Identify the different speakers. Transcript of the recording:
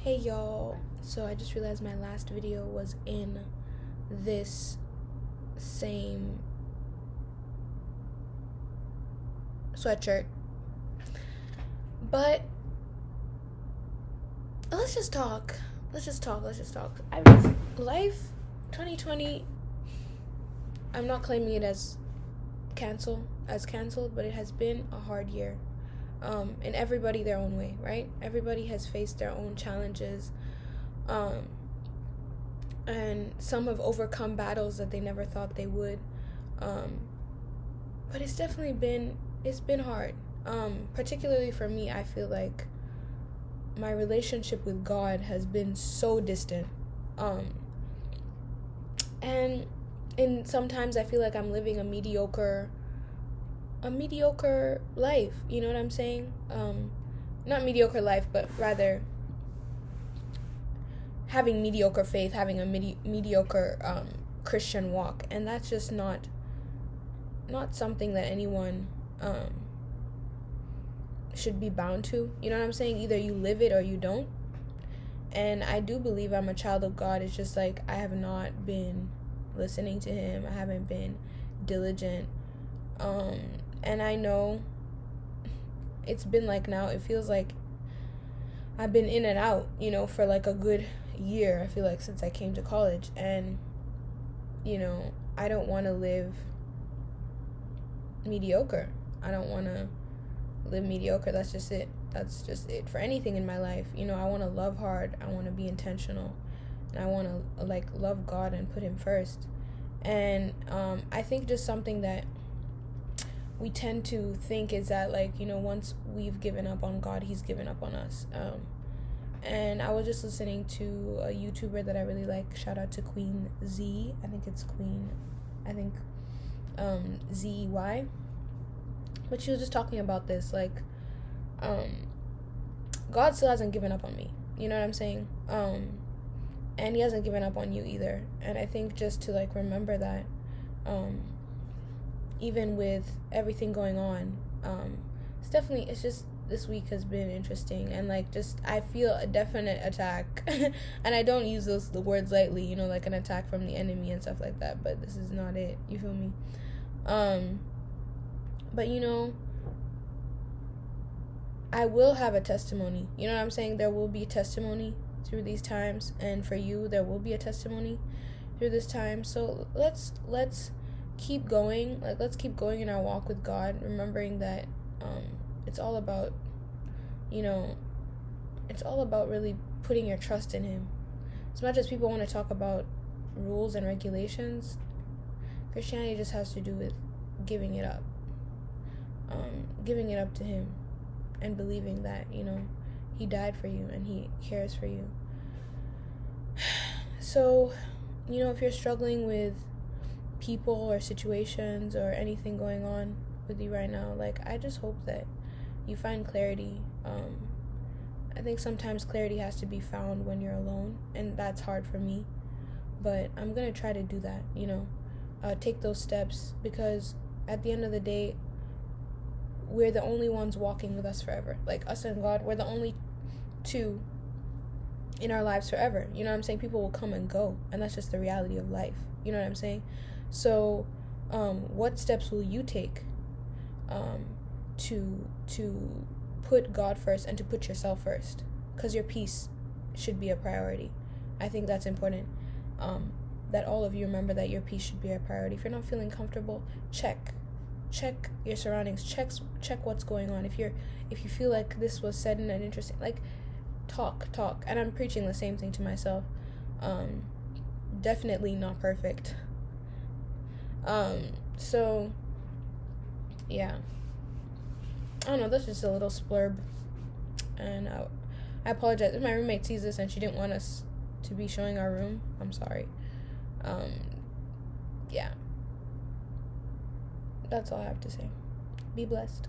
Speaker 1: Hey y'all, so I just realized my last video was in this same sweatshirt. But let's just talk. Life 2020, I'm not claiming it as canceled, but it has been a hard year. And everybody their own way, right? Everybody has faced their own challenges. And some have overcome battles that they never thought they would. But it's been hard. Particularly for me, I feel like my relationship with God has been so distant. And sometimes I feel like I'm living a mediocre life, you know what I'm saying? Not mediocre life, but rather having mediocre faith, having a mediocre Christian walk, and that's just not something that anyone should be bound to. You know what I'm saying? Either you live it or you don't. And I do believe I'm a child of God. It's just like I have not been listening to Him. I haven't been diligent. And I know it's been like now, it feels like I've been in and out, for like a good year, I feel like, since I came to college. And, I don't want to live mediocre. I don't want to live mediocre. That's just it for anything in my life. I want to love hard. I want to be intentional. And I want to, love God and put Him first. And I think just something that we tend to think is that, once we've given up on God, He's given up on us. And I was just listening to a YouTuber that I really like. Shout out to Queen Z. I think ZEY. But she was just talking about this, God still hasn't given up on me. You know what I'm saying? And He hasn't given up on you either. And I think just to, remember that, even with everything going on, it's just, this week has been interesting, and I feel a definite attack. And I don't use the words lightly, like an attack from the enemy and stuff like that, but this is not it, you feel me? But I will have a testimony, you know what I'm saying? There will be a testimony through these times, and for you there will be a testimony through this time. So let's keep going. Let's keep going in our walk with God, remembering that it's all about really putting your trust in Him. As much as people want to talk about rules and regulations, Christianity just has to do with giving it up to Him, and believing that He died for you and He cares for you. So if you're struggling with people or situations or anything going on with you right now, I just hope that you find clarity. I think sometimes clarity has to be found when you're alone, and that's hard for me, but I'm gonna try to do that. Take those steps, because at the end of the day, we're the only ones walking with us forever. Us and God, we're the only two in our lives forever. You know what I'm saying? People will come and go, and that's just the reality of life. You know what I'm saying? So what steps will you take to put God first and to put yourself first? Because your peace should be a priority. I think that's important, that all of you remember that your peace should be a priority. If you're not feeling comfortable, check your surroundings, check what's going on. If you feel like this was said in an interesting, talk. And I'm preaching the same thing to myself. Definitely not perfect. So yeah, I don't know, that's just a little splurb. And I apologize if my roommate sees this and she didn't want us to be showing our room. I'm sorry. Yeah, that's all I have to say. Be blessed.